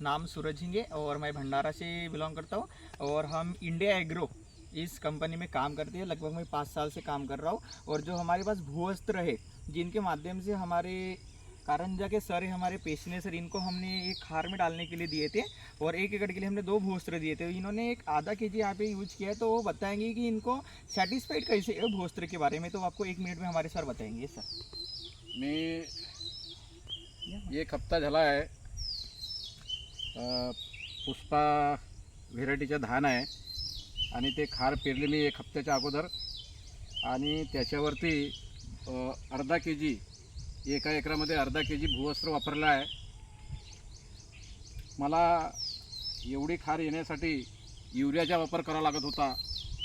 नाम सूरज हिंगे और मैं भंडारा से बिलोंग करता हूँ। और हम इंडिया एग्रो इस कंपनी में काम करते हैं। लगभग मैं 5 साल से काम कर रहा हूँ। और जो हमारे पास भूवस्त्र है, जिनके माध्यम से हमारे कारंजा के सर है, हमारे पेशने सर, इनको हमने एक खार में डालने के लिए दिए थे और 1 एकड़ के लिए हमने 2 भूवस्त्र दिए थे। इन्होंने एक आधा केजी यहाँ पे यूज किया है, तो वो बताएंगे कि इनको सेटिस्फाइड कैसे है भूवस्त्र के बारे में। तो आपको 1 मिनट में हमारे सर बताएंगे। सर मी एक हप्ता झाला आहे, पुष्पा व्हेरायटीचं धान आहे आणि ते खार पेरले मी 1 हप्त्याच्या अगोदर आणि त्याच्यावरती अर्धा के जी, एका एकरामध्ये अर्धा के जी भूवस्त्र वापरलं आहे। मला एवढी खार येण्यासाठी युरियाचा वापर करावा लागत होता,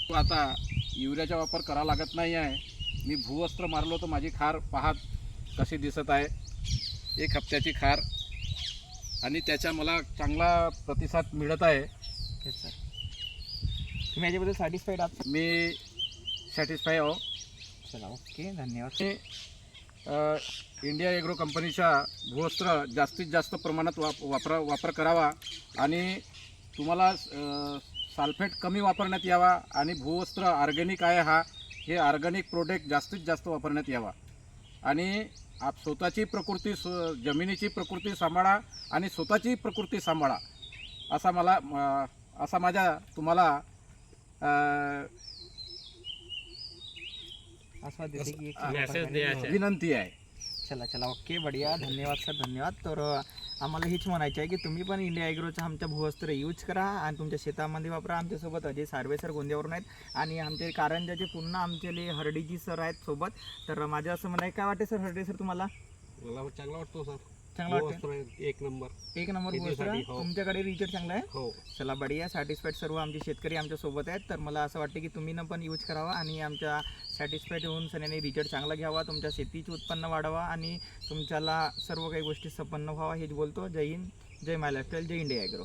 तो आता युरियाचा वापर करावा लागत नाही आहे। मी भूवस्त्र मारलो तर माझी खार पाहत कशी दिसत आहे, 1 हप्त्याची खार, आणि त्याचा मला चांगला प्रतिसाद मिळत आहे। सर तुम्ही याच्याबद्दल सॅटिस्फाईड आहात? मी सॅटिस्फाय आहो। चला, ओके, धन्यवाद। इंडिया एग्रो कंपनीचा भूवस्त्र जास्तीत जास्त प्रमाणात वापर करावा आणि तुम्हाला सल्फेट कमी वापरण्यात यावा आणि भूवस्त्र ऑर्गॅनिक आहे हे ऑर्गॅनिक प्रोडक्ट जास्तीत जास्त वापरण्यात यावा आणि आप स्वतःची प्रकृती, जमिनीची प्रकृती सांभाळा आणि स्वतःची प्रकृती सांभाळा, असा माझा तुम्हाला विनंती आहे। चला, ओके, बढ़िया, धन्यवाद सर, धन्यवाद। तर आम्हाला हेच म्हणायचं आहे की तुम्ही पण इंडिया ॲग्रोचं आमच्या भूवस्त्र यूज करा आणि तुमच्या शेतामध्ये वापरा। आमच्यासोबत अजय सार्वे सर गोंदियावरून आहेत आणि आमचे कारंजाचे पुन्हा आमचे हरडीजी सर आहेत सोबत। तर माझं असं म्हणायचं, काय वाटते सर हरडे सर तुम्हाला? मला चांगला वाटतो सर, चांगला वाटतं, 1 नंबर भूवस्त्र। तुमच्याकडे रिजल्ट चांगला आहे? हो। चला, बढिया, सॅटिस्फाईड सर्व आमचे शेतकरी आमच्या सोबत आहेत। तर मला असं वाटतं की तुम्ही पण यूज करावा आणि आमच्या सॅटिस्फाईड होऊन सगळ्यांनी रिजल्ट चांगला घ्यावा, तुमच्या शेतीचे उत्पन्न वाढवा आणि तुमच्याला सर्व काही गोष्टी संपन्न व्हावा, हेच बोलतो। जय हिंद, जय माय लाईफस्टाईल, जय इंडिया ॲग्रो।